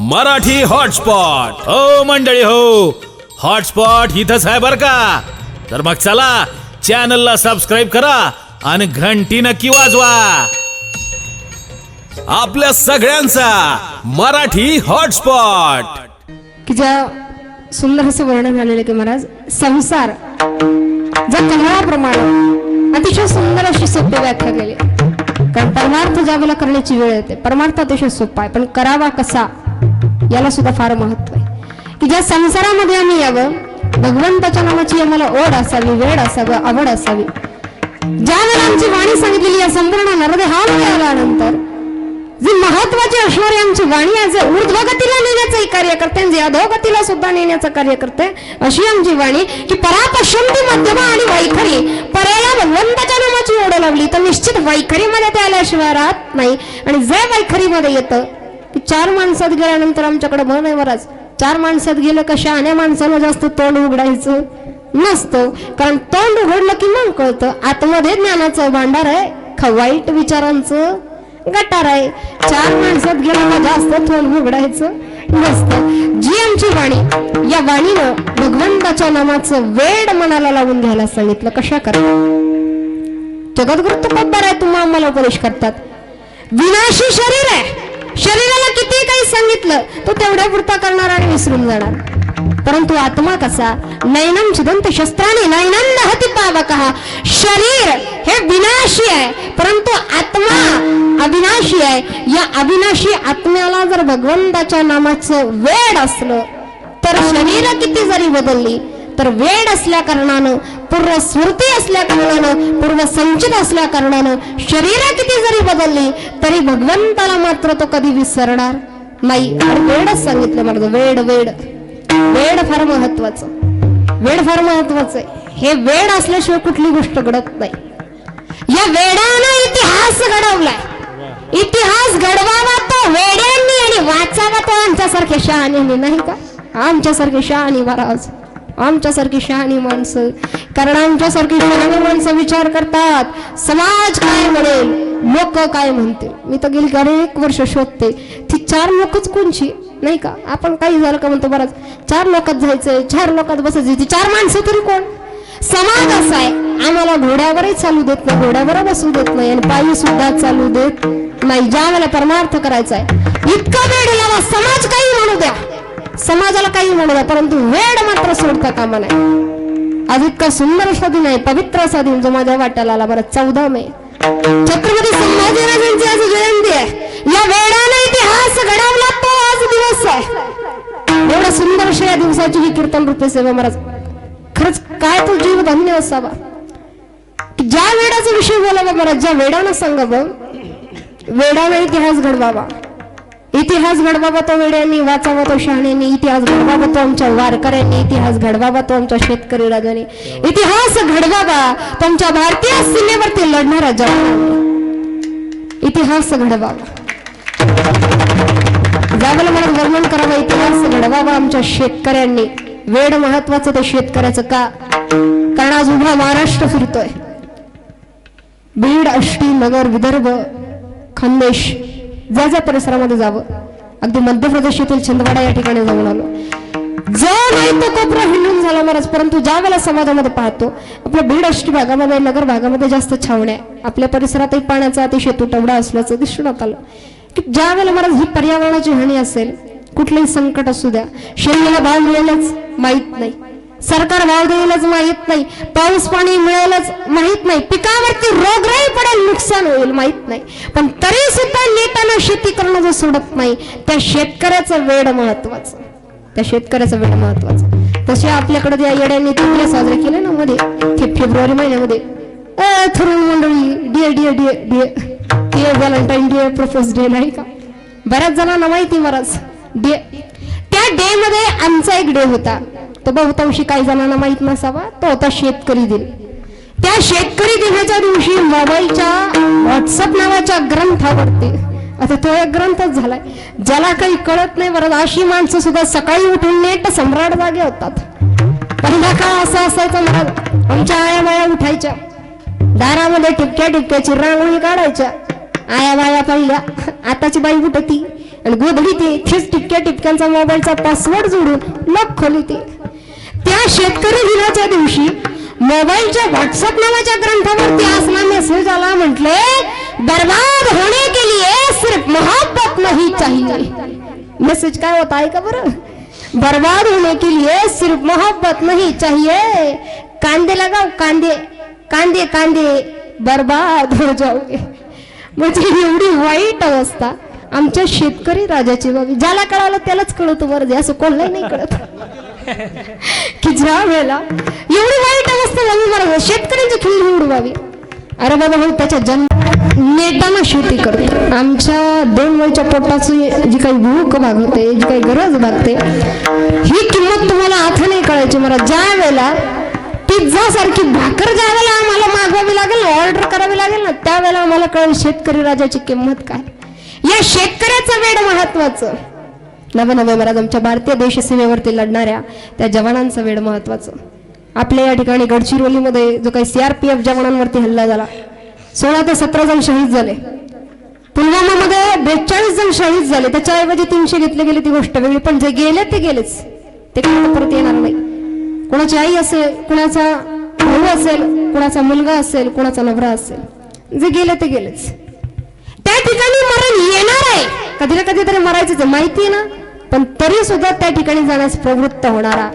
Marathi hotspot. हो मंडळी हो, हॉटस्पॉट इथंच आहे बर का। तर मग चला चॅनलला सबस्क्राईब करा आणि घंटी नक्की वाजवा। आपल्या सगळ्यांचा मराठी हॉटस्पॉट। की ज्या सुंदर असं वर्णन झालेलं की महाराज संसार ज्या कमळाप्रमाणे अतिशय सुंदर अशी सोपी व्याख्या केली। कारण परमार्थ ज्या वेळेला करण्याची वेळ येते, परमार्थ अतिशय सोपा आहे पण करावा कसा याला सुद्धा फार महत्व आहे। की ज्या संसारामध्ये आम्ही यावं, भगवंताच्या नामाची आम्हाला ओढ असावी, वेळ असावं, आवड असावी। ज्या वेळेला आमची वाणी सांगितलेली या संपूर्ण नरदेहामध्ये आल्यानंतर जी महत्वाची असणारी आमची वाणी आहे, जे ऊर्ध्वगतीला नेण्याचं कार्य करते, जे अधोगतीला सुद्धा नेण्याचं कार्य करते, अशी आमची वाणी की परापश्यंती मध्यमा आणि वैखरी पर्याया भगवंताच्या नामाची ओढ लावली तर निश्चित वैखरीमध्ये ते आल्याशिवाय राहत नाही। आणि जे वैखरीमध्ये येतं की चार माणसात गेल्यानंतर आमच्याकडे मन आहे महाराज, चार माणसात गेलं का शहाण्या माणसाला जास्त तोंड उघडायचं नसतं। कारण तोंड उघडलं की मग कळतं आतमध्ये ज्ञानाचं भांडार आहे का वाईट विचारांचं गटार आहे। चार माणसात गेलं का जास्त तोंड उघडायचं नसतं। जी आमची वाणी, या वाणीनं भगवंताच्या नामाचं वेड मनाला लावून घ्यायला सांगितलं। कशा करा जगद्गुरु तुकोबार आहे, तुम्हा आम्हाला उपदेश करतात। विनाशी शरीर आहे, शरीराला किती काही सांगितलं तो तेवढ्या पुरता करणार आणि विसरून जाणार। परंतु आत्मा कसा, नैनम छिदंत शस्त्राने नैनम दहति पावकः। शरीर हे विनाशी आहे परंतु आत्मा अविनाशी आहे। या अविनाशी आत्म्याला जर भगवंताच्या नामाचं वेड असलं तर शरीर किती जरी बदलली तर वेड असल्या कारणानं, पूर्व स्मृती असल्या कारणानं, पूर्व संचित असल्या कारणानं शरीर किती जरी बदलली तरी भगवंताला मात्र तो कधी विसरणार नाही। वेडच सांगितलं मला, वेड वेड वेड फार महत्वाचं, वेड फार महत्वाचं आहे। हे वेड असल्याशिवाय कुठली गोष्ट घडत नाही। या वेडानं इतिहास घडवलाय, इतिहास घडवावा तो वेड्यांनी आणि वाचावा तो आमच्यासारख्या शहाण्यांनी, नाही का? आमच्यासारखे शहाणी महाराज, आमच्यासारखी शहाणी माणसं। कारण आमच्यासारखी शहाणी माणसं विचार करतात समाज काय म्हणेल, लोक काय म्हणतील। मी तर गेली अनेक वर्ष शोधते ती चार लोकच कोणची, नाही का? आपण काही झालं का म्हणतो बराच, चार लोकात जायचंय, चार लोकात बसायचं, ती चार माणसं तरी कोण? समाज असा आहे आम्हाला घोड्यावरही चालू देत नाही, घोड्यावर बसू देत नाही आणि पायी सुद्धा चालू देत नाही। ज्या वेळेला परमार्थ करायचा आहे इतका वेळ लावा, समाज काही म्हणू द्या, समाजाला काही म्हणू द्या, परंतु वेळ मात्र सोडता कामा नाही। आज इतका सुंदर असा दिन आहे, पवित्र असा दिन जो माझ्या वाट्याला आला बरं, 14 मे छत्रपती संभाजीराजांची आज जयंती आहे। या वेळाने इतिहास घडवला तो आज दिवस आहे। एवढा सुंदर अशा या दिवसाची ही कीर्तन रूपे सेवा महाराज, खरंच काय तो जीव धन्य असावा। ज्या वेळाचा विषय बोलावा महाराज, ज्या वेळानं सांगावं, वेळाने इतिहास घडवावा, इतिहास घडवावा तो वेड्यांनी, वाचावा तो शहाण्यांनी, इतिहास घडवावा तो आमच्या वारकऱ्यांनी, इतिहास घडवावा तो आमच्या शेतकरी राजांनी, इतिहास घडवावा तो आमच्या भारतीय सीमेवरती लढणाऱ्या जवानांनी, इतिहास घडवावा। ज्यावेळेला मला वर्णन करावं, इतिहास घडवावा आमच्या शेतकऱ्यांनी। वेड महत्वाचं ते शेतकऱ्याचं का? कारण आज उभा महाराष्ट्र फिरतोय, बीड, आष्टी, नगर, विदर्भ, खानदेश, ज्या ज्या परिसरामध्ये जावं, अगदी मध्य प्रदेश येथील छिंदवाडा या ठिकाणी जाऊन आलो, जो नाही तो कोपरा हिंडून झाला महाराज। परंतु ज्या वेळेला समाजामध्ये पाहतो आपल्या बीड, आष्टी भागामध्ये, नगर भागामध्ये जास्त छावण्या, आपल्या परिसरातही पाण्याचा अतिशय तुटवडा असल्याचं दिसून आलं। की ज्या वेळेला महाराज ही पर्यावरणाची हानी असेल, कुठलंही संकट असू द्या, शेतीला भाव मिळेलच माहित नाही, सरकार भाव देईलच माहित नाही, पाऊस पाणी मिळेलच माहित नाही, पिकावरती रोगराई पडेल, नुकसान होईल माहित नाही, पण तरी सुद्धा नेटानं शेती करणं जो सोडत नाही त्या शेतकऱ्याचं वेड महत्वाचं, त्या शेतकऱ्याचं वेड महत्वाचं। तसे आपल्याकडे त्या येड्यांनी तुकडे साजरे केले ना मध्ये फेब्रुवारी महिन्यामध्ये, तरुण मंडळी day day day day day Valentine day, propose day, नाही का? बऱ्याच जणांना माहिती महाराज डे, त्या डे मध्ये आमचा एक डे होता, तो बहुतांशी काही जणांना माहित नसावा, तो होता शेतकरी दिन। त्या शेतकरी दिनाच्या दिवशी मोबाईलच्या व्हॉट्सअप नावाच्या ग्रंथावरती, आता तो एक ग्रंथच झालाय, ज्याला काही कळत नाही बरं, अशी माणसं सुद्धा सकाळी उठून नेट सम्राट जागे होतात। पहिला काळ असा असायचा महाराज, आमच्या आया बाया उठायच्या, दारामध्ये टिपक्या टिपक्याची रांगोळी काढायच्या, आया बाया पहिल्या, आताची बाई उठती आणि गोधडी ते इथेच टिपक्यांचा मोबाईलचा पासवर्ड जोडून लॉक खोलीते. त्या शेतकरी दिनाच्या दिवशी मोबाईलच्या व्हॉट्सअप नावाच्या ग्रंथावरती असला मेसेज आला, म्हटले बर्बाद होने के लिए सिर्फ मोहब्बत नहीं चाहिए. मेसेज काय होता आहे का बरं? बर्बाद होने के लिए सिर्फ मोहब्बत नहीं चाहिए. कांदे लगाओ कांदे कांदे कांदे बर्बाद हो जाओगे. म्हणजे एवढी वाईट अवस्था आमच्या शेतकरी राजाची बाबी. ज्याला कळालं त्यालाच कळतं बरं, जे असं कोणालाही नाही कळत की ज्या वेळेला एवढी वाईट अवस्था झाली मला शेतकऱ्यांची खिल्ली उडवावी. अरे बाबा हो, त्याच्या जन्म नेटाना शेती करतो. आमच्या 2 वेळच्या पोटाची जी काही भूक भागवते, जी काही गरज भागते, ही किंमत तुम्हाला आता नाही कळायची मला. ज्या वेळेला पिझ्झा सारखी भाकर ज्या वेळेला आम्हाला मागवावी लागेल, ऑर्डर करावी लागेल ना, त्यावेळेला आम्हाला कळेल शेतकरी राजाची किंमत काय. या शेतकऱ्याचं वेड महत्वाचं. नवे महाराज आमच्या भारतीय देश सीमेवरती लढणाऱ्या त्या जवानांचं वेड महत्वाचं. आपल्या या ठिकाणी गडचिरोलीमध्ये जो काही CRPF जवानांवरती हल्ला झाला, 16 ते 17 जण शहीद झाले. पुलवामामध्ये 42 जण शहीद झाले. त्याच्याऐवजी 300 घेतले गेले ती गोष्ट वेगळी, पण जे गेले ते गेलेच, ते परत येणार नाही. कुणाची आई असेल, कुणाचा भाऊ असेल, कुणाचा मुलगा असेल, कुणाचा नवरा असेल, जे गेले ते गेलेच. त्या ठिकाणी मरण येणार आहे, कधी ना कधीतरी मरायचं माहिती आहे ना, पण तरी सुद्धा त्या ठिकाणी जाण्यास प्रवृत्त होणारा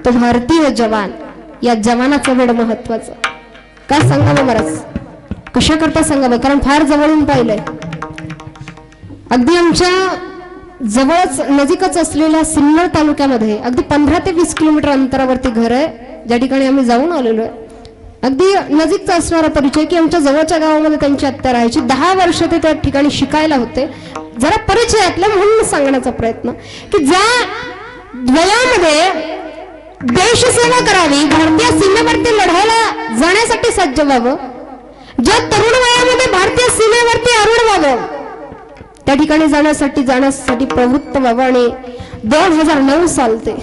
तो भारतीय जवान, या जवानाचं वेड महत्वाचं. काय सांगावं महाराज, कशा करता सांगावं, कारण फार जवळून पाहिलंय. अगदी आमच्या जवळच नजीकच असलेल्या सिन्नर तालुक्यामध्ये अगदी 15 ते 20 किलोमीटर अंतरावरती घर आहे, ज्या ठिकाणी आम्ही जाऊन आलेलो आहे. अगदी नजीकचा असणारा परिचय की आमच्या जवळच्या गावामध्ये त्यांची आत्या राहायची. 10 वर्ष ते त्या ठिकाणी शिकायला होते. जरा परिचयातलं म्हणून सांगण्याचा प्रयत्न की ज्या वयामध्ये देशसेवा करावी, भारतीय सीमेवरती लढायला जाण्यासाठी सज्ज व्हावं, ज्या तरुण वयामध्ये भारतीय सीमेवरती आरूढ व्हावं, त्या ठिकाणी जाण्यासाठी प्रवृत्त व्हावं. आणि 2009 साल ते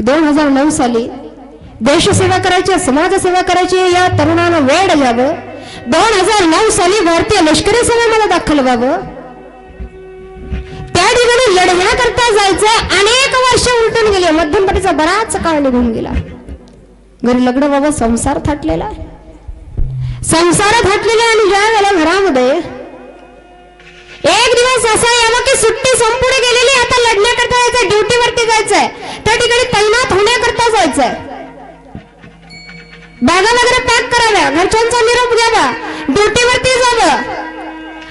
2009 साली देशसेवा करायची, समाजसेवा करायची, या तरुणांना वेड घ्यावं. 2009 साली भारतीय लष्करी सेवेमध्ये दाखल व्हावं. त्या ठिकाणी लढण्याकरता जायचं. अनेक वर्ष उलटून गेली, मध्यंतरीचा बराच काळ निघून गेला. घरी लग्न व्हावं, संसार थाटलेला, संसारात थाटलेला. आणि ज्या वेळेला घरामध्ये एक दिवस असा यावं की सुट्टी संपूर्ण गेलेली, आता लढण्याकरता जायचंय, ड्युटीवरती जायचंय, त्या ठिकाणी तैनात होण्याकरता जायचंय, बॅगा वगैरे पॅक कराव्या, घरच्यांचा निरोप द्यावा, ड्युटीवरती जावं.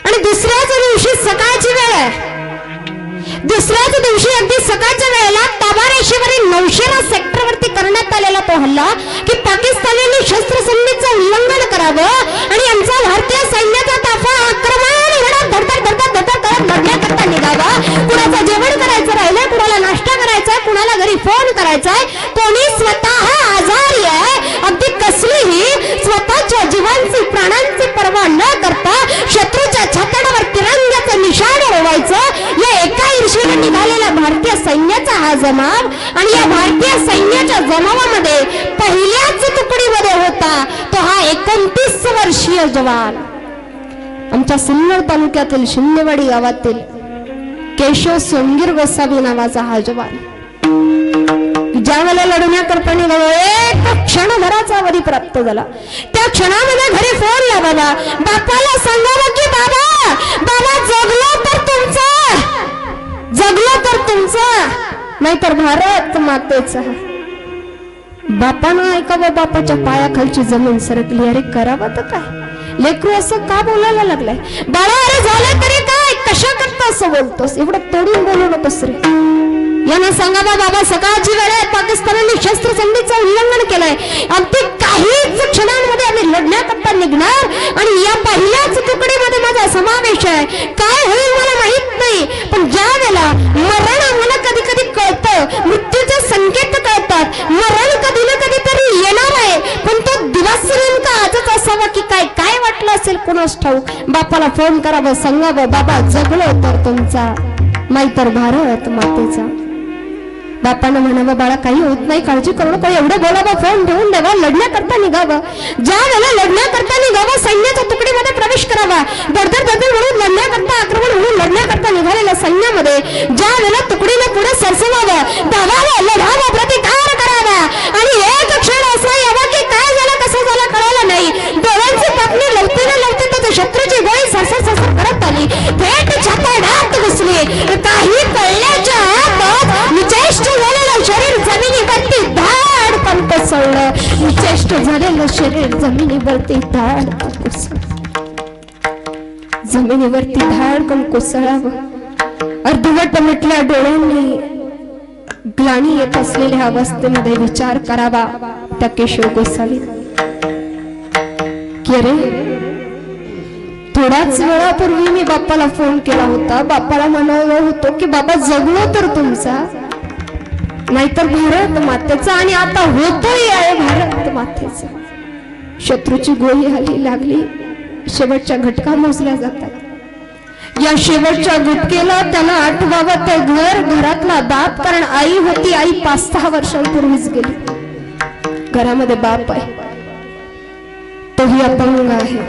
आणि दुसऱ्याच दिवशी सकाळची वेळ आहे, दुसऱ्याच दिवशी अगदी सकाळच्या वेळेला ताबा रेषेवरील नौशेरा सेक्टरवरती करण्यात आलेला तो हल्ला की पाकिस्तानाने शस्त्रसंधीचं उल्लंघन करावं आणि आमचा भारतीय सैन्याचा ताफा आक्रमण लढण्याकरता निघावा. कुणाचं जेवण करायचं राहिलं, कुणाला नाश्ता करायचा, कुणाला घरी फोन करायचाय, कोणी स्वतः आजारी आहे, अगदी कसलीही स्वतःच्या जीवांची प्राणांची पर्वा न करता शत्रूच्या छाताडावर तिरंग्याचं निशाण रोवायचं. या एका ईर्षेने निघालेला भारतीय सैन्याचा हा जमाव. आणि या भारतीय सैन्याच्या जमावामध्ये पहिल्याच तुकडीमध्ये होता तो हा 29 वर्षीय जवान, आमच्या सिन्नर तालुक्यातील शिंदेवाडी गावातील केशव सोंगीर गोसावी नावाचा हा जवान. ज्या वेळेला लढण्याकरता निघाला, एक क्षणभराचा अवधी प्राप्त झाला. त्या क्षणामध्ये घरी फोन लावावा, बापाला सांगावं की बाबा बाबा जगलो तर तुमचं, नाहीतर भारत मातेचा. बापानं ऐकावं, बापाच्या पायाखालची जमीन सरकली. अरे करावं तर काय, लेकरू असं का बोलायला लागलाय, बाळा अरे झालं तरी काय, कशा करता असं बोलतोस, एवढं तोडून बोलू नकोस रे. यांना सांगावा बाबा सकाळची वेळ आहे, पाकिस्तानाने शस्त्रसंधीचं उल्लंघन केलंय, अगदी काहीच क्षणांमध्ये आम्ही लढण्याकरता निघणार आणि या पहिल्याच तुकडीमध्ये माझा समावेश आहे. काय होईल मला माहित नाही, पण ज्या वेळेला मरण आम्हाला कधी कधी कळतं, मृत्यूचे संकेत कळतात, मरण कधी ना कधी तरी येणार आहे, पण तो दिवस नेमका आजच असावा की काय, काय वाटलं असेल कोणास ठाऊक. बापाला फोन करावं, सांगावं बाबा जगलो तर तुमचा, नाहीतर भारत मातेचा. बापानं म्हणावं बाळा काही होत नाही, काळजी करू नको, एवढं बोलावं, फोन ठेवून द्यावा, लढण्याकरता निघावं. ज्या वेळेला लढण्याकरता निघावं, सैन्याच्या तुकडीमध्ये प्रवेश करावा. दडदड दडदड म्हणून लढण्याकरता, आक्रमण म्हणून लढण्याकरता निघालेल्या सैन्यामध्ये ज्या वेळेला तुकडीने पुढे सरसवावं, धावावं, लढावं, प्रतिकार करावा. आणि एक क्षण असा यावा की काय झालं कसं झालं कळालं नाही. डोळ्यांची पापणी लवते ना लवते तर शत्रूची गोळी सरसर सरसर करत आली, थेट छाताडात घुसली. काही कळल्याच्या आत निचेष्ट झालेलं शरीर जमिनीवरती धाडकन कोसळलं. निचेष्ट झालेलं शरीर जमिनीवरती धाडकन कोसळलं. जमिनीवरती धाडकन कोसळावं. अर्धवट मिटल्या डोळ्यांनी ग्लानी येत असलेल्या अवस्थेमध्ये विचार करावा त्या केशव गोसावी की अरे थोड्याच वेळापूर्वी मी बाप्पाला फोन केला होता, बाप्पाला म्हणावं होतं की बाबा जगलो तर तुमचा, नाहीतर भारत मातेचा, आणि आता होतोय आहे भारत मातेचा. शत्रूची गोळी आली लागली, शेवटच्या घटका मोजल्या जातात. या शेवटच्या घटकेला त्याला आठवावं ते घर, घरातला बाप, कारण आई होती, आई 5-6 वर्षांपूर्वीच गेली. घरामध्ये बाप आहे, तोही अपंग आहे.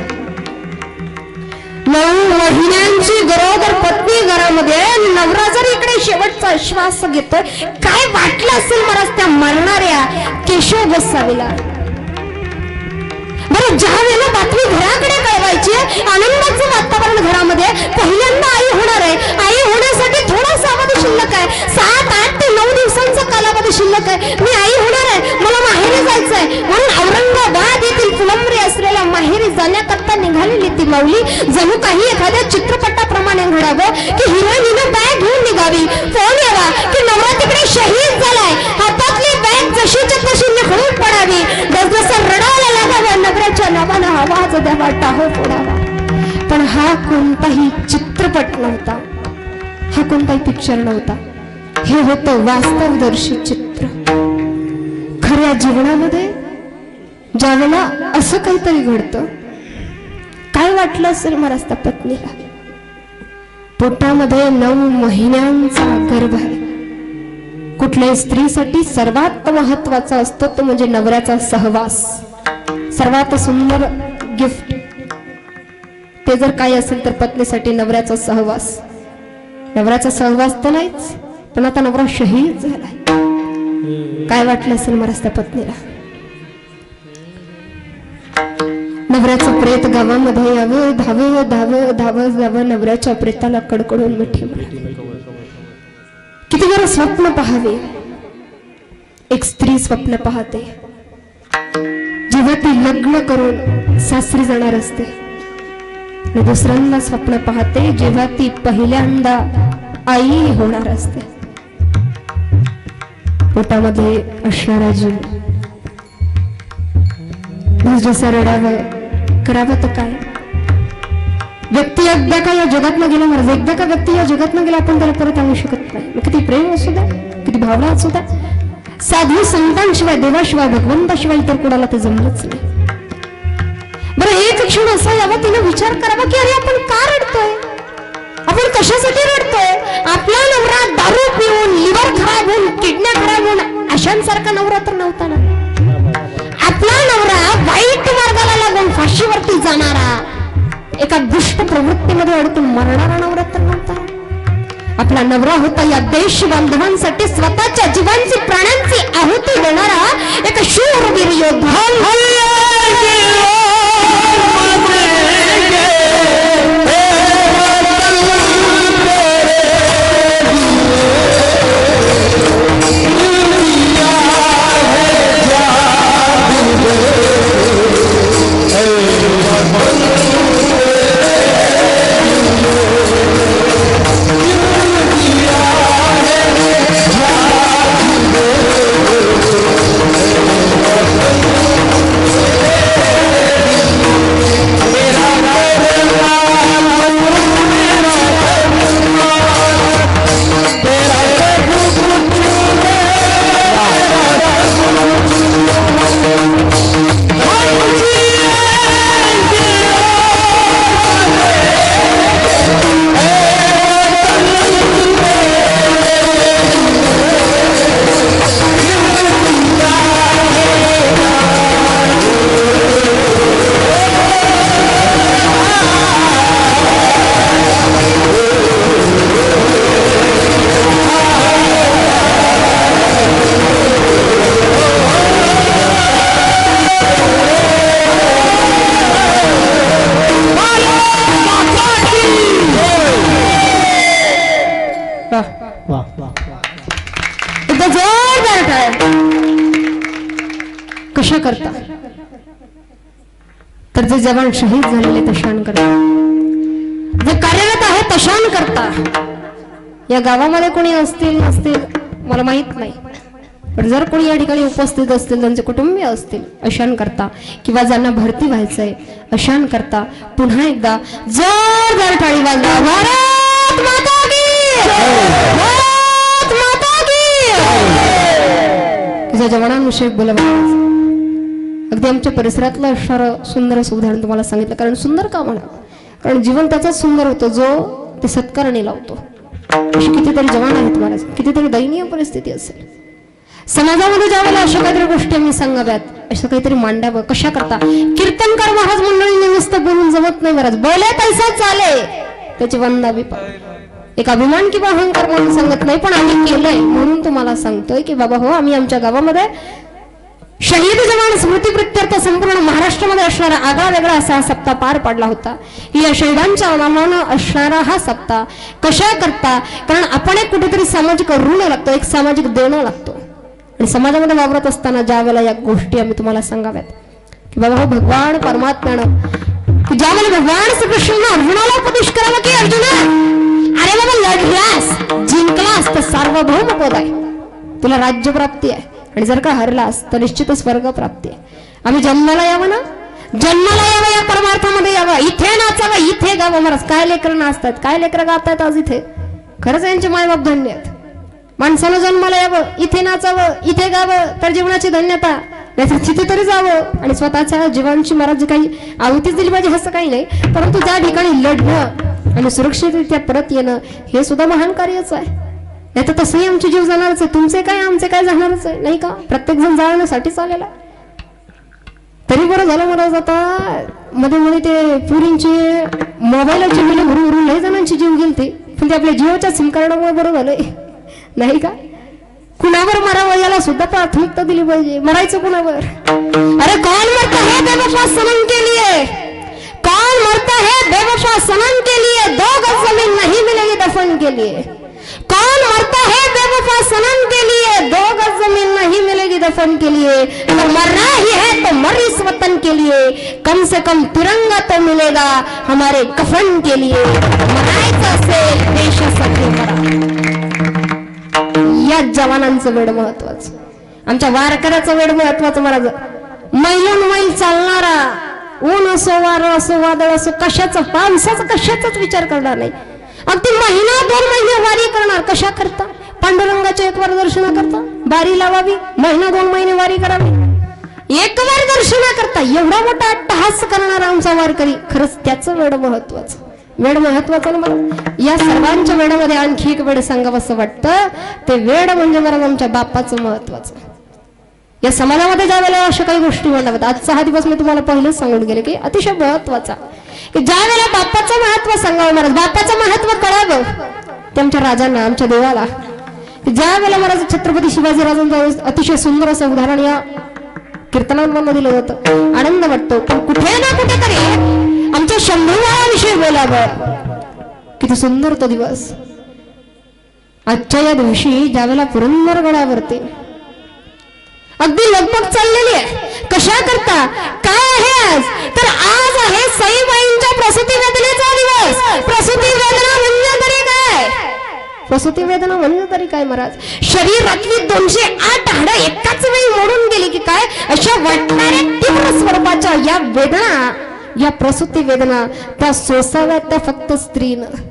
9 महिन्यांची गरोदर पत्नी घरामध्ये, नवरा जर इकडे शेवटचा श्वास घेतोय, काय वाटलं असेल मला त्या मरणाऱ्या केशव गोसावीला. बरं ज्या वेळेला बातमी घराकडे कळवायची, आनंदाचं वातावरण घरामध्ये, पहिल्यांदा आई होणार आहे, आई होण्यासाठी थोडासा अवधी शिल्लक आहे, 7-8 ते 9 दिवसांचा कालावधी शिल्लक आहे. मी आई होणार आहे, मला माहेरी जायचंय, म्हणून औरंगाबाद येथील फुलंब्री असलेल्या माहेरी जाण्याकरता निघालेली ती माऊली जणू काही एखाद्या चित्रपटाप्रमाणे घडावं की हिरोईनीनं बॅग घेऊन निघावी. फोन यावा की नवरा तिकडे शहीद झालाय, हातातली बॅग जशीच्या तशी निखळून पडावी, जसजसं रडायला लागावं, नवऱ्याच्या नावानं आवाज द्यावा, टाहो फोडावा. पण हा कोणताही चित्रपट नव्हता, हा कोणताही पिक्चर नव्हता, हे होतं वास्तवदर्शी चित्र. खऱ्या जीवनामध्ये ज्यावेळेला असं काहीतरी घडतं, काय वाटलं असेल मला त्या पत्नीला. पोटामध्ये 9 महिन्यांचा गर्भ आहे. कुठल्याही स्त्रीसाठी सर्वात महत्वाचा असतो तो म्हणजे नवऱ्याचा सहवास. सर्वात सुंदर गिफ्ट ते जर काय असेल तर पत्नीसाठी नवऱ्याचा सहवास. नवऱ्याचा सहवास तर नाहीच, पण आता नवरा शहीद झालाय. काय वाटलं असेल मला त्या पत्नीला. नवऱ्याचं प्रेत गावामध्ये यावं, धावं धावं धावं जावं, नवऱ्याच्या प्रेताला कडकडून मिठी मारावी. किती वेळा स्वप्न पाहावे. एक स्त्री स्वप्न पाहते जेव्हा ती लग्न करून सासरी जाणार असते, आणि दुसऱ्यांदा स्वप्न पाहते जेव्हा ती पहिल्यांदा आई होणार असते. पोटामध्ये असणारा जीव जसं रडावं, करावं तर काय. व्यक्ती एकदा का या जगातनं गेला महाराज, एकदा का व्यक्ती या जगातनं गेला आपण त्याला परत आणू शकत नाही. किती प्रेम असू द्या, किती भावना असू द्या, साधू संतांशिवाय, देवाशिवाय, भगवंताशिवाय इतर कोणाला ते जमलंच नाही. बरं एक क्षण असा यावा तिने विचार करावा की अरे आपण का रडतोय, आपण कशासाठी रडतोय. आपला नवरा दारू पिऊन, लिव्हर खराब होऊन, किडन्या खराब होऊन अशांसारखा नवरा तर नव्हता ना. आपला नवरा वाईट मार्गाला लागून फाशीवरती जाणारा, एका दुष्ट प्रवृत्तीमध्ये अडकून मरणारा नवरा तर नव्हता. आपला नवरा होता या देश बांधवांसाठी स्वतःच्या जीवांची, प्राणांची आहुती देणारा एक शूरवीर योद्धा. वा एकदा जोरदार टाळ्या. कशा करता तर जे जवान शहीद झालेले तशान करता, जे कार्यरत आहे तशान करता. या गावामध्ये कोणी असतील नसतील मला माहित नाही, पण जर कोणी या ठिकाणी उपस्थित असतील, त्यांचे कुटुंबीय असतील, अशान करता किंवा ज्यांना भरती व्हायचंय अशान करता पुन्हा एकदा जोरदार टाळी वाजवा. भारत माता की, भारत माता की. तुझ्या जवानांविषयी बोलावं. अगदी आमच्या परिसरातलं असणारं सुंदर असं उदाहरण तुम्हाला सांगितलं. कारण सुंदर का म्हणा, कारण जीवन त्याचाच सुंदर होतं जो ते सत्कारणी लावतो. अशी कितीतरी जवान आहेत महाराज, कितीतरी दयनीय परिस्थिती असेल समाजामध्ये. ज्यावेळेला अशा काहीतरी गोष्टी आम्ही सांगाव्यात, असं काहीतरी मांडावं. कशा करता कीर्तनकार महाराज मंडळीने नुसतं बोलून जमत नाही महाराज, बोले पैसा चाले त्याची वंदावी पाहिजे. एक अभिमान किंवा अहंकार म्हणून सांगत नाही, पण आम्ही केलंय म्हणून तुम्हाला सांगतोय की बाबा हो, आम्ही आमच्या गावामध्ये शहीद जवान स्मृती प्रित्यर्थ संपूर्ण महाराष्ट्रामध्ये असणारा आगळा वेगळा असा हा सप्ताह पार पाडला होता. या शहीदांच्या नावानं असणारा हा सप्ताह कशा करता, कारण आपण एक कुठेतरी सामाजिक ऋण लागतो, एक सामाजिक देणं लागतो. आणि समाजामध्ये वावरत असताना ज्या वेळेला या गोष्टी आम्ही तुम्हाला सांगाव्यात की बाबा हो, भगवान परमात्म्यानं की ज्या वेळेला भगवान श्रीकृष्णानं अर्जुनाला उपदेश करावा की अर्जुना, अरे बाबा लढलास जिंकलास तर सार्वभौम पद आहे, तुला राज्यप्राप्ती आहे, आणि जर का हरलास तर निश्चितच स्वर्ग प्राप्ती आहे. आम्ही जन्माला यावं ना, जन्माला यावं, या परमार्थामध्ये यावं, इथे नाचावं, इथे गावं. महाराज काय लेकरं नाचतात, काय लेकरं गातात आज इथे. खरंच यांचे मायबाप धन्य आहेत. माणसानं जन्माला यावं, इथे नाचावं, इथे गावं तर जीवनाची धन्यता. नाहीतर तिथे तरी जावं आणि स्वतःच्या जीवनाची महाराज काही आहुतीच दिली पाहिजे असं काही नाही, परंतु त्या ठिकाणी लढणं आणि सुरक्षितरित्या परत येणं हे सुद्धा महान कार्यच आहे. नाही तर तसंही आमचे जीव जाणारच आहे, तुमचे काय आमचे काय जाणारच आहे, नाही का. प्रत्येक जण जाळण्यासाठीच आलेला. तरी बरं झालं महाराज, आता मध्ये मध्ये ते पुरींचे मोबाईलचे बिल भरून लई जणांची जीव गेलते, पण ते आपल्या जीवाच्या सिम कार्डामुळे बरं झालंय, नाही का. कुणावर मरावं याला सुद्धा प्राथमिकता दिली पाहिजे. मरायचं कुणावर. अरे कौन मरता है बेवफा सनम के लिए, कौन मरता है बेवफा सनम के लिए, 2 गज जमीन नहीं मिलेगी दफन के लिए. कौन मरता है बेवफा सनम के लिए, 2 गज जमीन नहीं मिलेगी दफन के लिए. अगर मरना ही है तो मर इस वतन के लिए, कम से कम तिरंगा तो मिलेगा हमारे कफन के लिए. मरायचं असेल देशासाठी मरा. या जवानांचं वेड महत्वाचं, आमच्या वारकऱ्याचं वेड महत्वाचं. महाराज मैलोन मैल चालणारा, ऊन असो वारं असो वादळ असो, कशाचं पावसाचा कशाचाच विचार करणार नाही. अगदी महिना 2 महिने वारी करणार. कशा करता, पांडुरंगाच्या एक वार दर्शन करता बारी लावावी, महिना 2 महिने वारी करावी, एक वार दर्शन करता एवढा मोठा अट्टहास करणारा आमचा वारकरी. खरंच त्याचं वेड महत्वाचं. वेड महत्वाचं ना मला. या सर्वांच्या वेडामध्ये आणखी एक वेड सांगावं असं वाटतं, ते वेड म्हणजे मला आमच्या बापाचं महत्वाचं. या समाजामध्ये ज्या वेळेला अशा काही गोष्टी म्हणतात, आजचा हा दिवस मी तुम्हाला पहिलेच सांगून गेले की अतिशय महत्वाचा, की ज्या वेळेला बापाचं महत्व सांगावं महाराज, बापाचं महत्व कळावं ते आमच्या राजांना, आमच्या देवाला. ज्या वेळेला महाराज छत्रपती शिवाजी राजांचं अतिशय सुंदर असं उदाहरण या कीर्तनांमध्ये दिलं होतं. आनंद वाटतो, पण कुठे ना कुठेतरी आमच्या शंभूरावांविषयी बोलावं. किती सुंदर तो दिवस. आजच्या या दिवशी ज्यावेळेला पुरंदरगडावरती अगदी लगबग चाललेली आहे. कशा करता, काय आहे आज, तर आज आहे सईबाईंच्या प्रसूती वेदनेचा दिवस. प्रसूती वेदना म्हणजे तरी काय, प्रसूती वेदना म्हणजे तरी काय महाराज, शरीरातली 208 हाडं एकाच वेळी मोडून गेली की काय, अशा वाटणाऱ्या तीव्र स्वरूपाच्या या वेदना, या प्रसूती वेदना त्या सोसाव्यात त्या फक्त स्त्रीनं.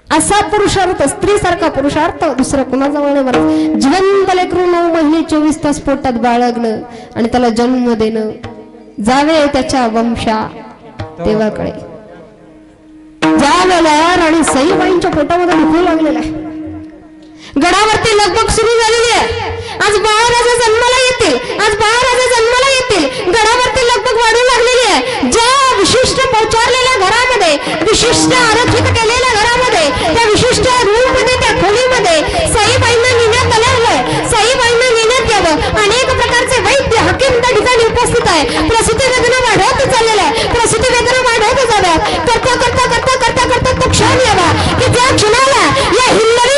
असा पुरुषार्थ, स्त्री सारखा पुरुषार्थ दुसरा कुणाजवळ नाही महाराज. जिवंत लेकरू 9 महिने 24 तास पोटात बाळगणं आणि त्याला जन्म देणं, जावे त्याच्या वंशा देवाकडे. ज्या वेळेला राणी सईबाईंच्या पोटामध्ये दुखू लागलेला आहे, गडावरती लगबग सुरू झालेली आहे. आज बाळराजा जन्माला येतील, आज बाळराजा जन्माला येतील. गडावरती लगबग वाढू लागलेली आहे. ज्या विशिष्ट पोचारलेल्या घरामध्ये, विशिष्ट आरक्षित केलेल्या घरामध्ये, त्या विशिष्ट रूममध्ये, त्या खोलीमध्ये सईबाईंना नेण्यात आलेलं, सईबाईंना नेण्यात यावं. अनेक प्रकारचे वैद्य हकीम त्या ठिकाणी उपस्थित आहे. प्रसूती वेदना वाढवत चाललेला आहे, प्रसूती वेदना वाढवत जाव्या. करता करता करता करता करता तो क्षण यावा की ज्या क्षणाला या हिल्लरी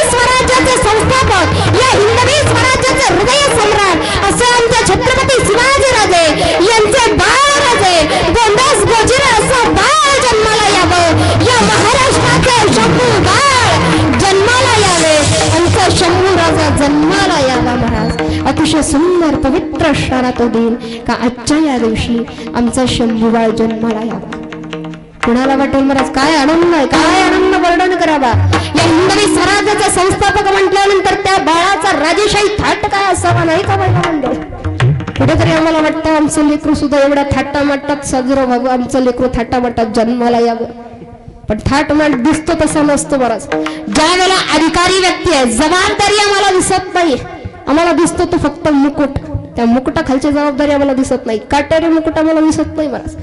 अतिशय सुंदर पवित्र असणारा तो दिन का आजच्या या दिवशी आमचा शंभूबाळ जन्माला यावा. कुणाला वाटेल महाराज काय आनंद आहे, काय आनंद वर्णन करावा. या हिंदवी स्वराज्याचा संस्थापक म्हटल्यानंतर त्या बाळाचा राजेशाही थाट काय असावा नाही का महिला मंडळ. कुठेतरी आम्हाला वाटतं आमचं लेकरू सुद्धा एवढ्या थाटामाटात साजरं व्हावं, आमचं लेकरू थाटामाटात जन्माला यावं. पण थाटमाट दिसतो तसा नसतो महाराज. ज्या वेळेला अधिकारी व्यक्ती आहे, जबाबदारी आम्हाला दिसत नाही, आम्हाला दिसतो तो फक्त मुकुट. त्या मुकुटाखालची जबाबदारी आम्हाला दिसत नाही, काटेरी मुकुट आम्हाला दिसत नाही महाराज.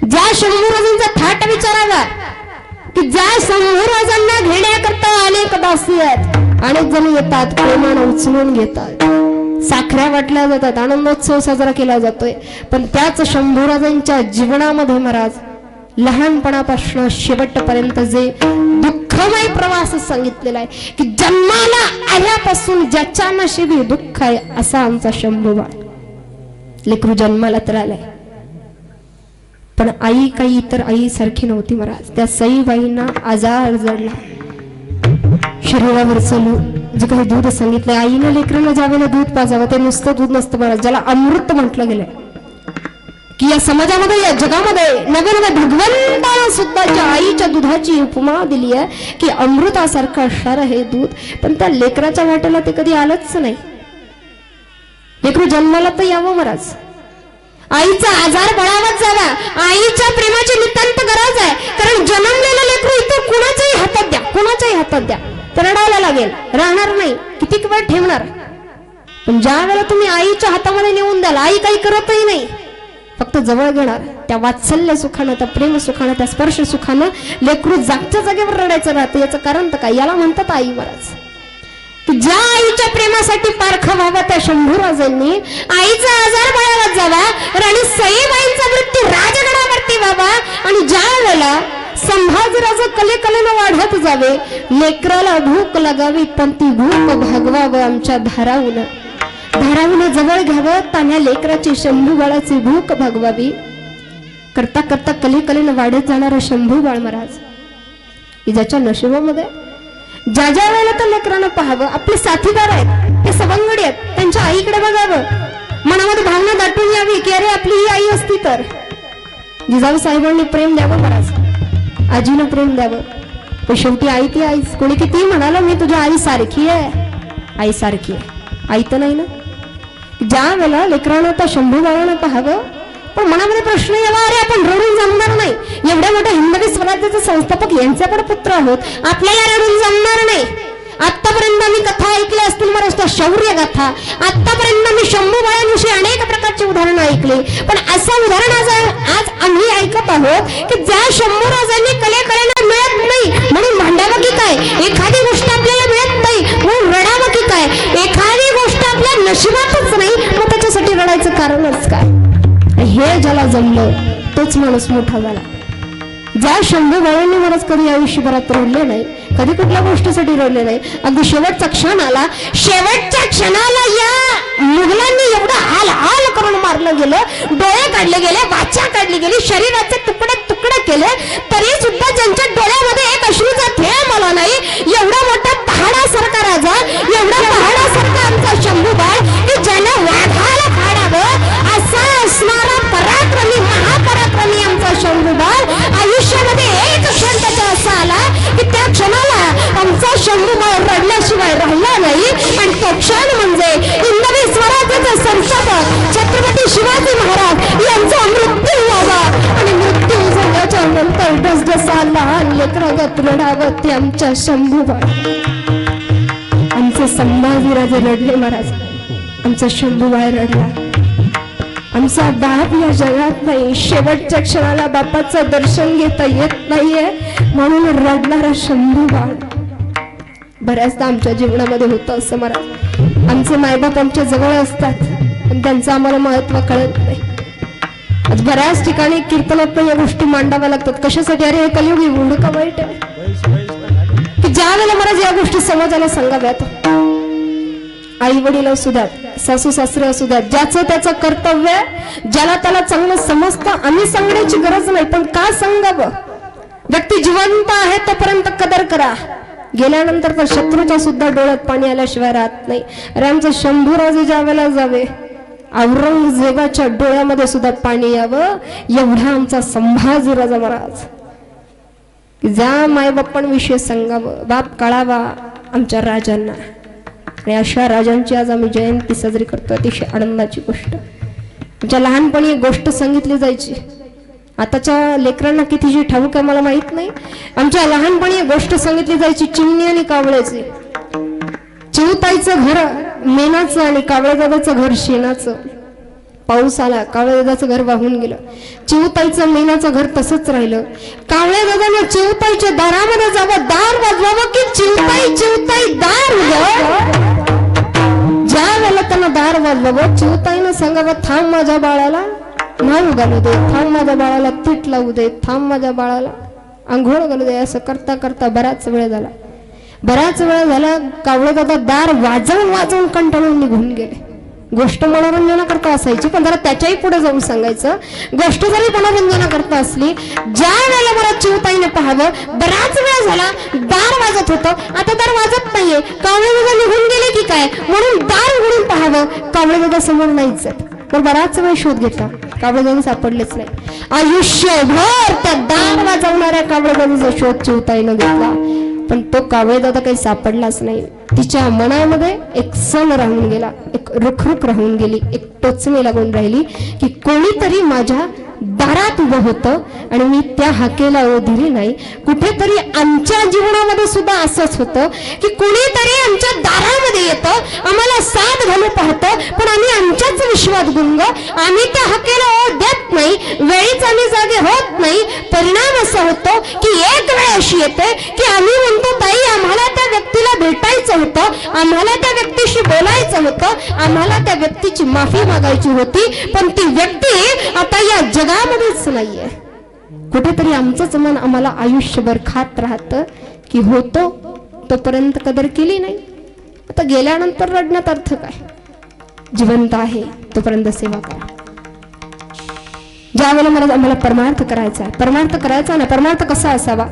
ज्या शंभूराजांचा थाट विचारावा की ज्या शंभूराजांना घेण्याकरता अनेक दासी आहेत, अनेक जण येतात, प्रेमानं उचलून घेतात, साखऱ्या वाटल्या जातात, आनंदोत्सव साजरा केला जातोय. पण त्याच शंभूराजांच्या जीवनामध्ये महाराज लहानपणापासून शेवटपर्यंत जे दुःखमय प्रवास सांगितलेला आहे की जन्माला आल्यापासून ज्याच्या नशिबी दुःख आहे असा आमचा शंभूबाळ. लेकरू जन्माला तर आलाय, पण आई काही इतर आई सारखी नव्हती महाराज. त्या सईबाईंना आजार जडला, शरीरावर चलू जे काही दूध सांगितलंय, आईनं लेकरांना ज्यावेळेला दूध पाजावं ते नुसतं दूध नसतं महाराज, ज्याला अमृत म्हटलं गेलंय. की या समाजामध्ये, या जगामध्ये नवे नवे भगवंतानं सुद्धा ज्या आईच्या दुधाची उपमा दिली आहे की अमृतासारखं असणारं हे दूध, पण त्या लेकराच्या वाटेला ते कधी आलंच नाही. लेकरू जन्माला तर यावं महाराज, आईचा आजार बळावत जावा, आईच्या प्रेमाची नितांत गरज आहे. कारण जन्मलेलं लेकरू इथं कुणाच्याही हातात द्या, कुणाच्याही हातात द्या, तर रडायला लागेल, राहणार नाही, किती वेळ ठेवणार. पण ज्या वेळेला तुम्ही आईच्या हातामध्ये नेऊन द्याल, आई काही करतही नाही, फक्त जवळ घेणार, त्या वात्सल्य सुखानं, त्या प्रेम सुखानं, त्या स्पर्श सुखानं लेकरू जागच्या जागेवर रडायचं राहतं. याचं कारण तर काय, याला म्हणतात आई महाराज. की ज्या आईच्या प्रेमासाठी पारखं व्हावं त्या शंभूराजांनी आईचा आजार बळावत जावा, राणी सईबाईंचा मृत्यू राजगडावरती व्हावा, आणि ज्या वेळेला संभाजीराज कलेकलेनं वाढत जावे, लेकराला भूक लागावी, पण ती भूक भागवावं आमच्या धारावून, धारावून जवळ घ्यावं, तान्या लेकराची शंभूबाळाची भूक भागवावी. करता करता कलेकलेनं वाढत जाणारा शंभूबाळ महाराज की ज्याच्या नशिबामध्ये ज्या ज्या वेळेला तर लेकरांना पाहावं, आपले साथीदार आहेत, ते सवंगडी आहेत, त्यांच्या आईकडे बघावं, मनामध्ये भावना दाटून यावी की अरे आपली ही आई असती तर. जिजाऊ साहेबांनी प्रेम द्यावं महाराज, आजीनं प्रेम द्यावं, पण शेवटी आई ती आईच. कोणी किती म्हणाला मी तुझ्या आई सारखी आहे, आई सारखी आहे, आई तर नाही ना. ज्या वेळेला लेकरांना तर शंभूबाळानं पाहावं, पण मनामध्ये प्रश्न यावा, अरे आपण रडून जमणार नाही, एवढ्या मोठ्या हिंदवी स्वराज्याचे संस्थापक यांचे पण पुत्र आहोत, आपल्याला रडून जमणार नाही. आतापर्यंत मी कथा ऐकल्या असतील महाराष्ट्र, शौर्य गाथा, आतापर्यंत मी शंभूबाळांविषयी अनेक प्रकारची उदाहरणं ऐकली, पण असं उदाहरण आज आम्ही ऐकत आहोत की ज्या शंभूराजांनी कलेकलेला मिळत नाही म्हणून भांडावं की काय, एखादी गोष्ट आपल्याला मिळत नाही म्हणून रडावं की काय, एखादी गोष्ट आपल्या नशिबातच नाही मग त्याच्यासाठी रडायचं कारणच काय. हे ज्याला जमलं तोच माणूस मोठा झाला. ज्या शंभूबाळांनी महाराज कधी आयुष्यभरात रडले नाही, कधी कुठल्या गोष्टीसाठी रडले नाही, अगदी शेवटचा क्षण आला, शेवटच्या क्षणाला या मुघलांनी एवढं हाल हाल करून मारलं गेलं, डोळे काढले गेले, वाचा काढली गेली, शरीराचे तुकडे तुकडे केले, तरी सुद्धा ज्यांच्या डोळ्यामध्ये एक अश्रूचा थेंब आला नाही, एवढा मोठा पहाडासारखा राजा, एवढा पहाडासारखा आमचा शंभूबाळ की ज्याला वाघाला फाडावं असा असणारा पराक्रमी, महापराक्रमी आमचा शंभूबाळ आयुष्यामध्ये एक क्षण त्याचा असा आला की त्या क्षणाला आमचा शंभूबाळ रडल्याशिवाय राहिला नाही. आणि तो क्षण म्हणजे हिंदवी स्वराज्याचे संस्थापक छत्रपती शिवाजी महाराज यांचा मृत्यू व्हावा, आणि मृत्यू झाल्याच्या नंतर डसडसा लहान लेकरागत रडावं ते आमच्या शंभूबाळ. आमचे संभाजीराजे रडले महाराज, आमचा शंभूबाळ रडला. आमचा बाप या जगात नाही, शेवटच्या क्षणाला बापाचं दर्शन घेता येत नाहीये म्हणून रडणारा शंभूबाळ. बऱ्याचदा आमच्या जीवनामध्ये होतं असं महाराज, आमचे मायबाप आमच्या जवळ असतात पण त्यांचं आम्हाला महत्व कळत नाही. आज बऱ्याच ठिकाणी कीर्तनात या गोष्टी मांडाव्या लागतात. कशासाठी, अरे हे कलियुग एवढं का वाईट आहे की ज्या वेळेला महाराज या गोष्टी समाजाला सांगाव्यात. आई वडील असू द्यात, सासू सासरे असू द्यात, ज्याचं त्याचं कर्तव्य, ज्याला त्याला चांगलं समजतं, आम्ही सांगण्याची गरज नाही, पण का सांगावं. व्यक्ती जिवंत आहे तोपर्यंत कदर करा, गेल्यानंतर तर शत्रूच्या सुद्धा डोळ्यात पाणी आल्याशिवाय राहत नाही. अरे आमचं शंभूराजे ज्यावेळेला जावे, औरंगजेबाच्या डोळ्यामध्ये सुद्धा पाणी यावं एवढा आमचा संभाजी राजा महाराज, की ज्या मायबाप्पांविषयी सांगावं, बाप कळावा आमच्या राजांना. आणि अशा राजांची आज आम्ही जयंती साजरी करतो. अतिशय आनंदाची गोष्ट. आमच्या लहानपणी एक गोष्ट सांगितली जायची, आताच्या लेकरांना कितीची ठाऊक आहे मला माहित नाही. आमच्या लहानपणी एक गोष्ट सांगितली जायची, चिमणी आणि कावळ्याची. चिवताईचं घर मेनाचं आणि कावळेदादाचं घर शेणाचं. पाऊस आला, कावळेदादाचं घर वाहून गेलं. चिवताईचं मेनाचं घर तसंच राहिलं. कावळेदादानं चिवताईच्या दारामध्ये जावं, दार वाजवावं की चिवताई चिवताई दार उघड. ज्या वेळेला त्यांना दार वाजवावं, चिवताईनं सांगावं थांब माझ्या बाळाला मारू घालू दे, थांब माझ्या बाळाला तीट लावू दे, थांब माझ्या बाळाला आंघोळ घालू दे. असं करता करता बराच वेळ झाला. बराच वेळ झाला कावळेदादा दार वाजवून वाजवून कंटाळून निघून गेले. गोष्ट मनोरंजनाकरता असायची, पण जरा त्याच्याही पुढे जाऊन सांगायचं. गोष्ट जरी मनोरंजनाकरता असली, ज्या वेळेला मला चिवताईने पाहावं, बराच वेळ झाला दार वाजत होतं, आता दार वाजत नाहीये, कावळेदादा निघून गेले की काय म्हणून दार उघडून पाहावं, कावळेदादा समोर नाहीच आहेत. पण बराच वेळ शोध घेतला, कावळेदादा सापडलेच नाही. आयुष्यभर त्या दार वाजवणाऱ्या कावळेदादाचा शोध चिवताईनं घेतला, पण तो कावळेदादा काही सापडलाच नाही. तिच्या मनामध्ये एक सण राहून गेला, एक रुखरुख राहून गेली, एक टोचणी लागून राहिली की कोणीतरी माझ्या दारात उभं होतं आणि मी त्या हाकेला ओ दिली नाही. कुठेतरी आमच्या जीवनामध्ये सुद्धा असंच होतं की कुणीतरी आमच्या दारामध्ये येतं, आम्हाला साथ घालू पाहतं, पण आम्ही आमच्याच विश्वात गुंग, आम्ही त्या हाकेला ओ देत नाही, वेळीच आम्ही जागे होत नाही. परिणाम असा होतो की एक वेळ अशी येते की आम्ही म्हणतो ताई आम्हाला त्या व्यक्तीला भेटायचं होतं, आम्हाला त्या व्यक्तीशी बोलायचं होतं, आम्हाला त्या व्यक्तीची माफी मागायची होती, पण ती व्यक्ती आता या जगामध्येच नाहीये. कुठेतरी आमचंच मन आम्हाला आयुष्यभर खात राहतं की होतो तोपर्यंत कदर केली नाही, आता गेल्यानंतर रडण्यात अर्थ काय. जिवंत आहे तोपर्यंत सेवा करा. ज्या वेळेला मला आम्हाला परमार्थ करायचा आहे, परमार्थ करायचा ना, परमार्थ कसा असावा,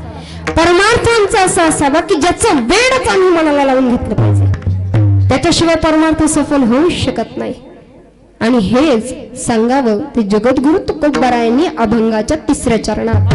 परमार्थांचा असा असावा की ज्याचं वेळच आम्ही मनाला लावून घेतलं पाहिजे, त्याच्याशिवाय परमार्थ सफल होऊ शकत नाही. आणि हेच सांगावं ते जगद्गुरु तुकोबारायांनी अभंगाच्या 3ऱ्या चरणात.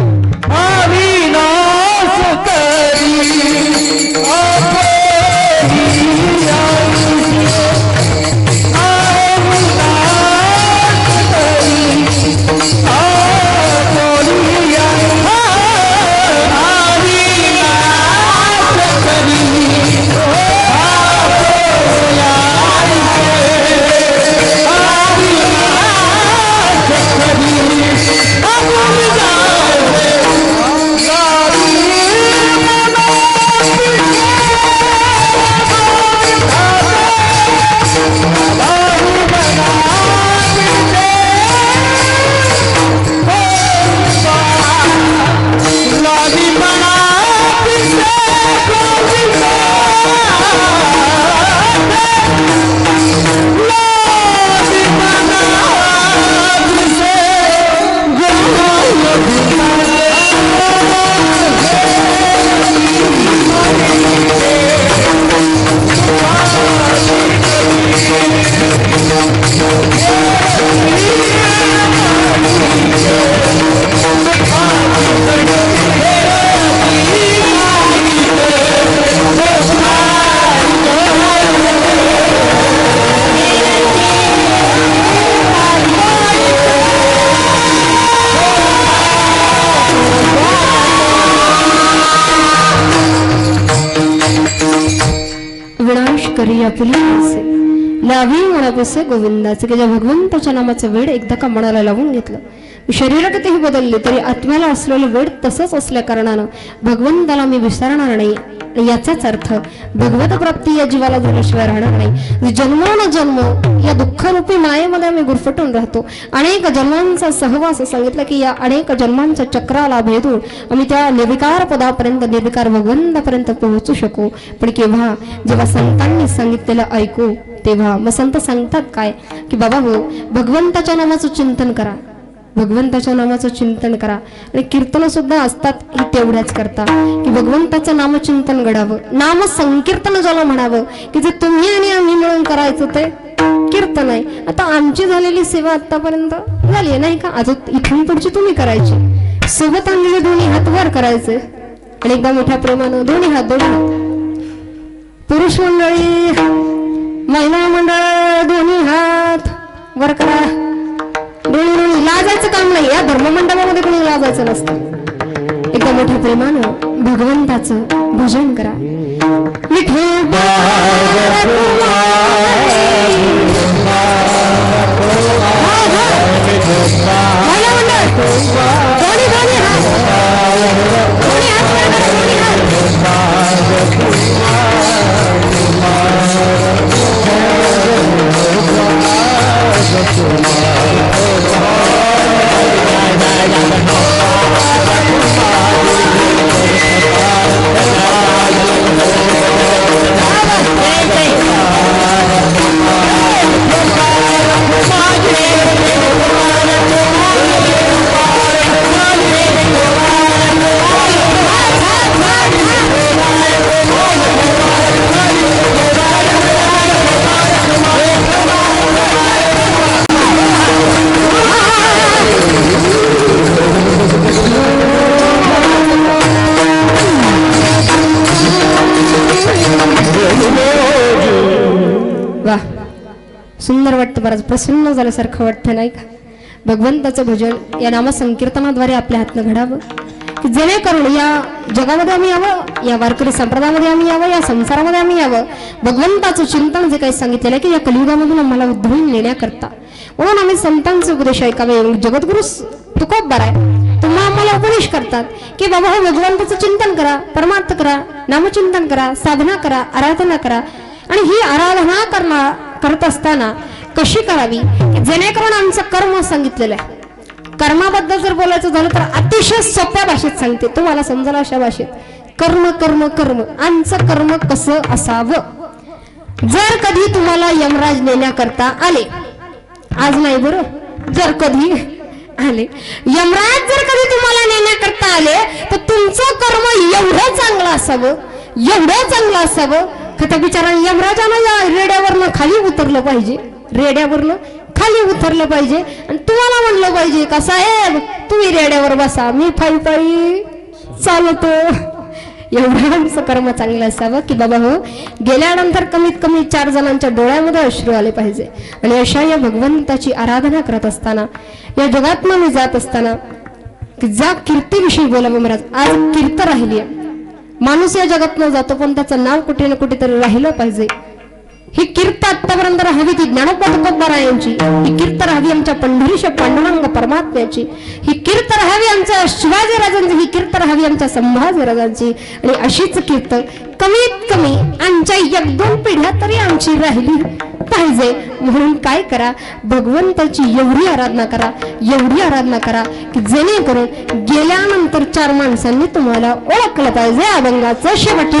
लावी मनापिसे गोविंदाचे, की ज्या भगवंताच्या नामाचं वेड एकदा का मनाला लावून घेतलं, शरीर कितीही बदलले तरी आत्म्याला असलेलं वेड तसंच असल्या कारणानं भगवंताला मी विसरणार नाही. याचाच अर्थ भगवत प्राप्ती या जीवाला झाल्याशिवाय राहणार नाही. जन्मोनजन्म या दुःखरूपी मायेमध्ये आम्ही गुरफटून राहतो. अनेक जन्मांचा सहवास सांगितलं की या अनेक जन्मांच्या चक्राला भेदून आम्ही त्या निर्विकार पदापर्यंत, निर्विकार भगवंतापर्यंत पोहोचू शकू. पण केव्हा, जेव्हा संतांनी सांगितलेलं ऐकू तेव्हा. मग संत सांगतात काय की बाबा हो, भगवंताच्या नामाचं चिंतन करा, भगवंताच्या नामाचं चिंतन करा. आणि कीर्तन सुद्धा असतात ही तेवढ्याच करता की भगवंताचं नामचिंतन घडावं, नाम संकीर्तन ज्याला म्हणावं की जे तुम्ही आणि आम्ही मिळून करायचं ते कीर्तन आहे. आता आमची झालेली सेवा आतापर्यंत झाली नाही का, अजून इथून पुढची तुम्ही करायची. सोबत आणलेले दोन्ही हात वर करायचे आणि एकदा मोठ्या प्रेमानं दोन्ही हात पुरुष मंडळी, महिला मंडळ दोन्ही हात वर करा. दोन्ही लाजायचं काम नाही, या धर्ममंडळामध्ये कोणी लाजायचं नसतं. एकदा मोठ्या प्रेमानं भगवंताचं भजन करा. सुंदर वाटतं, बराच प्रसन्न झाल्यासारखं वाटतं नाही का. भगवंताचं भजन या नामसंकीर्तनाद्वारे आपल्या हातनं घडावं की जेणेकरून या जगामध्ये आम्ही यावं, या वारकरी संप्रदायामध्ये आम्ही यावं, या संसारामध्ये आम्ही यावं. भगवंताचं चिंतन जे काही सांगितलेलं आहे की या कलियुगामधून आम्हाला उद्धरून नेण्याकरता, म्हणून आम्ही संतांचे उपदेश ऐकावे. जगद्गुरु तुकोबराय आहे तुम्हा आम्हाला उपदेश करतात की बाबा हे भगवंताचं चिंतन करा, परमार्थ करा, नामचिंतन करा, साधना करा, आराधना करा. आणि ही आराधना करत असताना कशी करावी जेणेकरून आमचं कर्म सांगितलेलं आहे. कर्माबद्दल जर बोलायचं झालं तर अतिशय सोप्या भाषेत सांगते, तुम्हाला समजायला अशा भाषेत. कर्म कर्म कर्म, आमचं कर्म कसं असावं. जर कधी तुम्हाला यमराज नेण्याकरता आले, आज नाही बरं, जर कधी आले यमराज, जर कधी तुम्हाला नेण्याकरता आले तर तुमचं कर्म एवढं चांगलं असावं, एवढं चांगलं असावं का त्या बिचाराने यमराजानं या रेड्यावरनं खाली उतरलं पाहिजे, रेड्यावरनं खाली उतरलं पाहिजे आणि तुम्हाला म्हणलं पाहिजे का साहेब तुम्ही रेड्यावर बसा, मी पायी पायी चालतो. एवढं आमचं कर्म चांगलं असावं की बाबा हो गेल्यानंतर कमीत कमी 4 जणांच्या डोळ्यामध्ये अश्रू आले पाहिजे. आणि अशा या भगवंताची आराधना करत असताना, या जगातनं मी जात असताना की ज्या कीर्तीविषयी बोलावं महाराज. आज कीर्त राहिली आहे, माणूस या जगातनं जातो पण त्याचं नाव कुठे ना कुठेतरी राहिलं पाहिजे. ही कीर्त आतापर्यंत राहावी ती ज्ञानोबा तुकोबारायांची, ही कीर्त राहावी आमच्या पंढरीच्या पांडुरंग परमात्म्याची, ही कीर्त राहावी आमच्या शिवाजी राजांची, ही कीर्त राहावी आमच्या संभाजी राजांची. आणि अशीच कीर्त कमीत कमी आमच्या 1-2 पिढ्या तरी आमची राहिली पाहिजे. म्हणून काय करा, भगवंताची एवढी आराधना करा, एवढी आराधना करा की जेणेकरून गेल्यानंतर 4 माणसांनी तुम्हाला ओळखलं पाहिजे. अभंगाचं शेवटी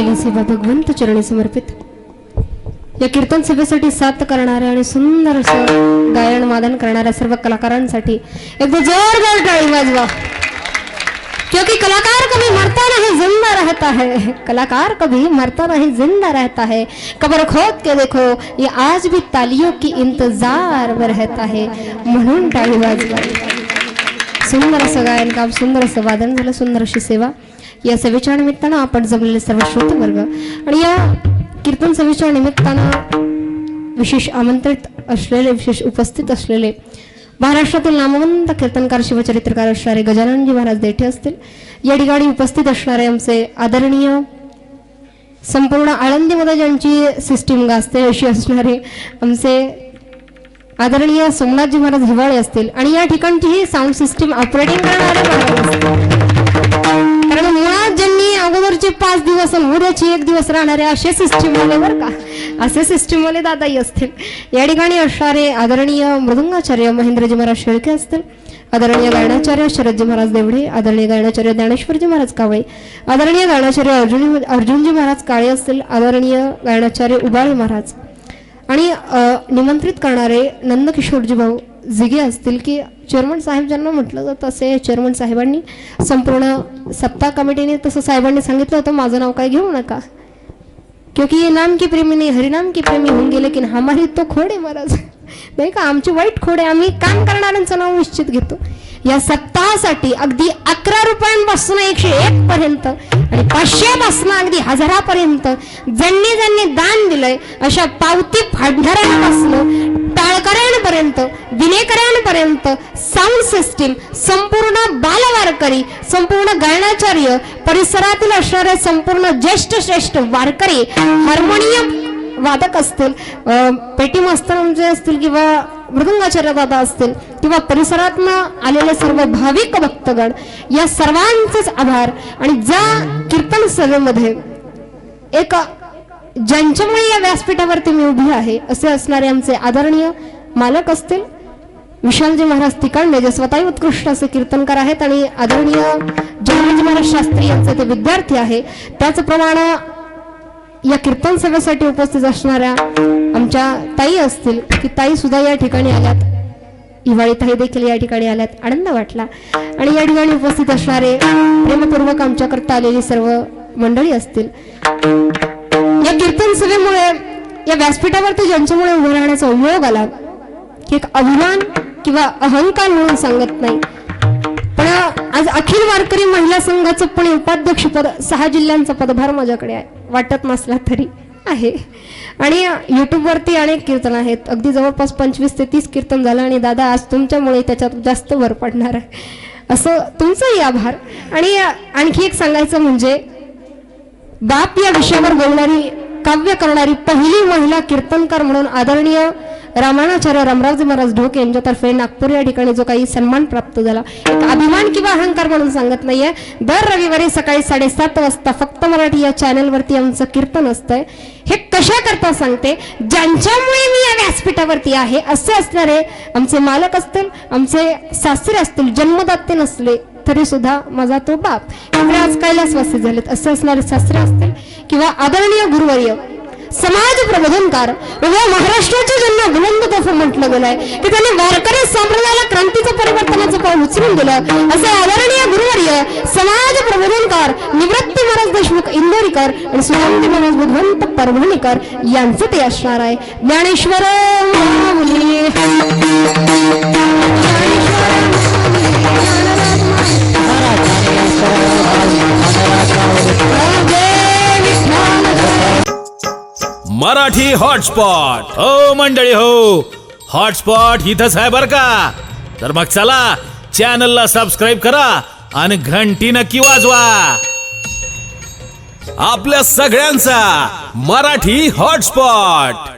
केलेली सेवा भगवंत चरणी समर्पित. या कीर्तन सभेसाठी साथ करणाऱ्या आणि सुंदर असं गायन वादन करणाऱ्या सर्व कलाकारांसाठी एकदा जोरदार टाळी वाजवा. क्योंकि कलाकार कभी मरता नहीं जिंदा रहता है, कलाकार कभी मरता नहीं जिंदा रहता है. कब्र खोद के देखो ये आज भी तालियों की इंतजार में रहता है. म्हणून टाळी वाजवा. सुंदर असं गायन काम, सुंदर असं वादन झालं, सुंदर अशी सेवा. या सेवेच्या निमित्तानं आपण जमलेले सर्व श्रोते वर्ग आणि या कीर्तन सभेच्या निमित्तानं विशेष आमंत्रित असलेले, विशेष उपस्थित असलेले महाराष्ट्रातील नामवंत कीर्तनकार शिवचरित्रकार असणारे गजाननजी महाराज देठे असतील. या ठिकाणी उपस्थित असणारे आमचे आदरणीय संपूर्ण आळंदीमध्ये ज्यांची सिस्टीम गाजते अशी असणारे आमचे आदरणीय सोमनाथजी महाराज हिवाळे असतील आणि या ठिकाणची ही साऊंड सिस्टीम ऑपरेटिंग करणारे महाराज असतील. कारण मुळात ज्यांनी अगोदरचे 5 दिवस आणि उद्याची 1 दिवस राहणारे असे सिस्टीम वाले बरं का, असे सिस्टीम वाले दादाही असतील. या ठिकाणी असणारे आदरणीय मृदंगाचार्य महेंद्रजी महाराज शेळके असतील, आदरणीय गायनाचार्य शरदजी महाराज देवडे, आदरणीय गायनाचार्य ज्ञानेश्वरजी महाराज कावळे, आदरणीय गायनाचार्य अर्जुनजी महाराज काळे असतील, आदरणीय गायनाचार्य उबाळे महाराज आणि निमंत्रित करणारे नंदकिशोरजी भाऊ जिगे असतील. की चेअरमन साहेब ज्यांना म्हटलं जातं असे चेअरमन साहेबांनी संपूर्ण सप्ताह कमिटीने तसं साहेबांनी सांगितलं होतं माझं नाव काय घेऊ नका, क्योंकि ये नाम की प्रेमी नाही हरिनाम की प्रेमी होऊन गेले की हमारी तो खोडे महाराज नाही का, आमची वाईट खोडे, आम्ही काम करणाऱ्यांचं नाव निश्चित घेतो. या सप्ताहासाठी अगदी 11 रुपयांपासून 101 पर्यंत आणि 500 पासून अगदी 1000 पर्यंत ज्यांनी ज्यांनी दान दिलंय अशा पावती फाडणाऱ्यांपासून टाळकऱ्यांपर्यंत, विनेकऱ्यांपर्यंत साऊंड सिस्टीम, संपूर्ण बालवारकरी, संपूर्ण गायनाचार्य, परिसरातील असणारे संपूर्ण ज्येष्ठ श्रेष्ठ वारकरी, हार्मोनियम वादक असतील, पेटी मास्तर आमचे असतील किंवा मृदंगाचार्य दादा असतील किंवा परिसरातनं आलेले सर्व भाविक भक्तगण, या सर्वांचेच आभार. आणि ज्या कीर्तन सभेमध्ये एक ज्यांच्यामुळे या व्यासपीठावरती मी उभी आहे असे असणारे आमचे आदरणीय मालक असतील विशालजी महाराज तिकांडे, जे स्वतःही उत्कृष्ट असे कीर्तनकार आहेत आणि आदरणीय जयरामजी महाराज शास्त्री यांचे ते विद्यार्थी आहे. त्याचप्रमाणे या कीर्तन सभेसाठी उपस्थित असणाऱ्या आमच्या ताई असतील की ताई सुद्धा या ठिकाणी आल्यात, हिवाळी ताई देखील या ठिकाणी आल्यात, आनंद वाटला. आणि या ठिकाणी उपस्थित असणारे प्रेमपूर्वक आमच्याकरता आलेली सर्व मंडळी असतील. या कीर्तन सभेमुळे या व्यासपीठावरती ज्यांच्यामुळे उभं राहण्याचा योग आला की एक अभिमान किंवा अहंकार म्हणून सांगत नाही, पण आज अखिल वारकरी महिला संघाचं पण उपाध्यक्षपद 6 जिल्ह्यांचा पदभार माझ्याकडे आहे, वाटत नसला तरी आहे. आणि यूट्यूबवरती अनेक कीर्तन आहेत, अगदी जवळपास 25 ते 30 कीर्तन झालं आणि दादा आज तुमच्यामुळे त्याच्यात जास्त भर पडणार आहे, असं तुमचंही आभार. आणि आणखी एक सांगायचं म्हणजे बाप या विषयावर बोलणारी, काव्य करणारी पहिली महिला कीर्तनकार म्हणून आदरणीय रामायणाचार्य रामरावजी महाराज ढोके यांच्यातर्फे नागपूर या ठिकाणी जो काही सन्मान प्राप्त झाला, एक अभिमान किंवा अहंकार म्हणून सांगत नाहीये. दर रविवारी सकाळी 7:30 वाजता फक्त मराठी या चॅनलवरती आमचं कीर्तन असतंय. हे कशा करता सांगते, ज्यांच्यामुळे मी या व्यासपीठावरती आहे असे असणारे आमचे मालक असतील, आमचे सासरे असतील, जन्मदाते नसले तरी सुद्धा माझा तो बाप आज कैलासवासी झालेत असे असणारे सासरे असतील किंवा आदरणीय गुरुवर्य समाज प्रबोधनकार व महाराष्ट्राचे ज्यांना बुलंद तोफ म्हटलं गेलंय की त्यांनी वारकरी संप्रदायाला क्रांतीचं परिवर्तनाचं पाऊल उचलून दिलं असे आदरणीय गुरुवर्य समाज प्रबोधनकार निवृत्ती महाराज देशमुख इंदोरीकर आणि सुगंधी महाराज बुधवंत परभणीकर यांचं ते असणार आहे. ज्ञानेश्वर मराठी हॉटस्पॉट. हो मंडळी हो, हॉटस्पॉट इथंच आहे बर का. तर मग चला चॅनलला सबस्क्राईब करा आणि घंटी नक्की वाजवा. आपल्या सगळ्यांचा मराठी हॉटस्पॉट.